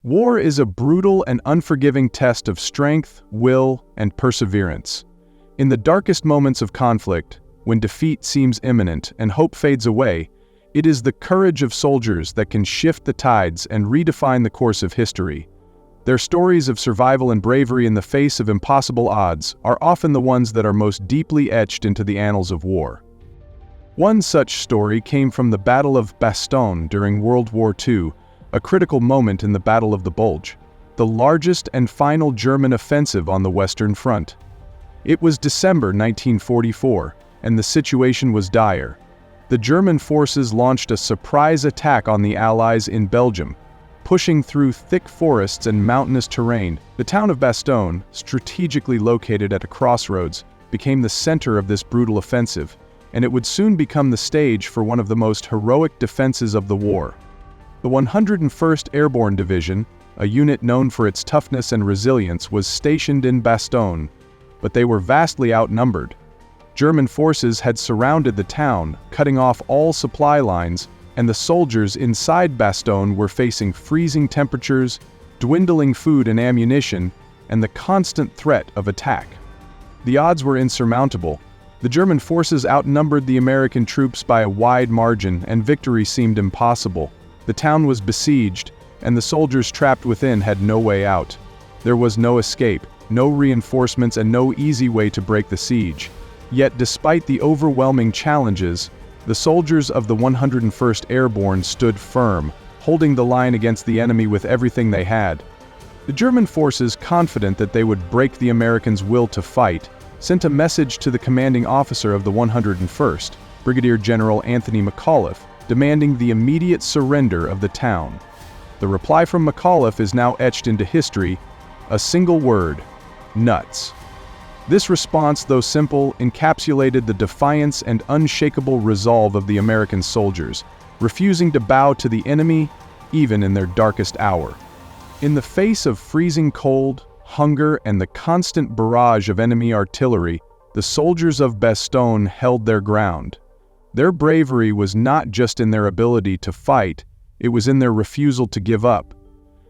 War is a brutal and unforgiving test of strength, will, and perseverance. In the darkest moments of conflict, when defeat seems imminent and hope fades away, it is the courage of soldiers that can shift the tides and redefine the course of history. Their stories of survival and bravery in the face of impossible odds are often the ones that are most deeply etched into the annals of war. One such story came from the Battle of Bastogne during World War II, a critical moment in the Battle of the Bulge, the largest and final German offensive on the Western Front. It was December 1944, and the situation was dire. The German forces launched a surprise attack on the Allies in Belgium. Pushing through thick forests and mountainous terrain, the town of Bastogne, strategically located at a crossroads, became the center of this brutal offensive, and it would soon become the stage for one of the most heroic defenses of the war. The 101st Airborne Division, a unit known for its toughness and resilience, was stationed in Bastogne, but they were vastly outnumbered. German forces had surrounded the town, cutting off all supply lines, and the soldiers inside Bastogne were facing freezing temperatures, dwindling food and ammunition, and the constant threat of attack. The odds were insurmountable. The German forces outnumbered the American troops by a wide margin, and victory seemed impossible. The town was besieged, and the soldiers trapped within had no way out. There was no escape, no reinforcements, and no easy way to break the siege. Yet despite the overwhelming challenges, the soldiers of the 101st Airborne stood firm, holding the line against the enemy with everything they had. The German forces, confident that they would break the Americans' will to fight, sent a message to the commanding officer of the 101st, Brigadier General Anthony McAuliffe, demanding the immediate surrender of the town. The reply from McAuliffe is now etched into history, a single word: nuts. This response, though simple, encapsulated the defiance and unshakable resolve of the American soldiers, refusing to bow to the enemy, even in their darkest hour. In the face of freezing cold, hunger, and the constant barrage of enemy artillery, the soldiers of Bastogne held their ground. Their bravery was not just in their ability to fight, it was in their refusal to give up.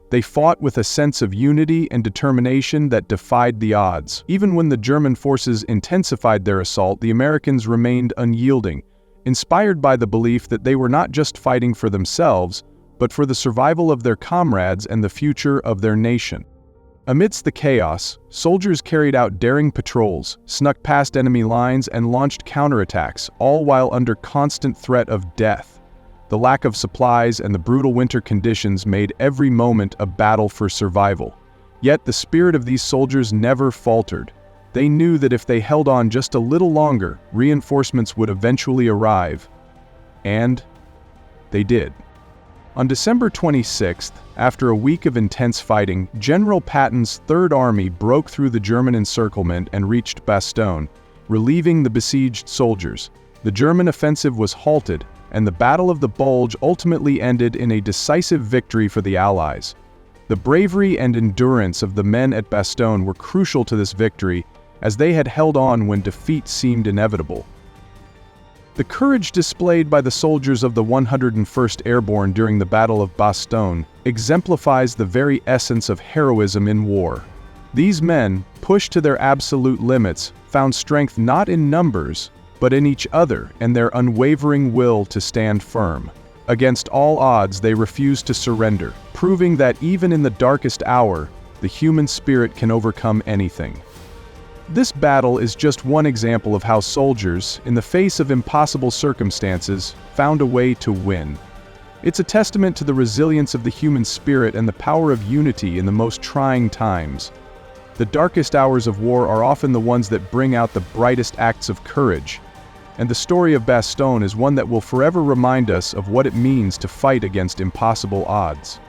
They fought with a sense of unity and determination that defied the odds. Even when the German forces intensified their assault, the Americans remained unyielding, inspired by the belief that they were not just fighting for themselves, but for the survival of their comrades and the future of their nation. Amidst the chaos, soldiers carried out daring patrols, snuck past enemy lines, and launched counterattacks, all while under constant threat of death. The lack of supplies and the brutal winter conditions made every moment a battle for survival. Yet the spirit of these soldiers never faltered. They knew that if they held on just a little longer, reinforcements would eventually arrive. And they did. On December 26th, after a week of intense fighting, General Patton's Third Army broke through the German encirclement and reached Bastogne, relieving the besieged soldiers. The German offensive was halted, and the Battle of the Bulge ultimately ended in a decisive victory for the Allies. The bravery and endurance of the men at Bastogne were crucial to this victory, as they had held on when defeat seemed inevitable. The courage displayed by the soldiers of the 101st Airborne during the Battle of Bastogne exemplifies the very essence of heroism in war. These men, pushed to their absolute limits, found strength not in numbers, but in each other and their unwavering will to stand firm. Against all odds, they refused to surrender, proving that even in the darkest hour, the human spirit can overcome anything. This battle is just one example of how soldiers, in the face of impossible circumstances, found a way to win. It's a testament to the resilience of the human spirit and the power of unity in the most trying times. The darkest hours of war are often the ones that bring out the brightest acts of courage, and the story of Bastogne is one that will forever remind us of what it means to fight against impossible odds.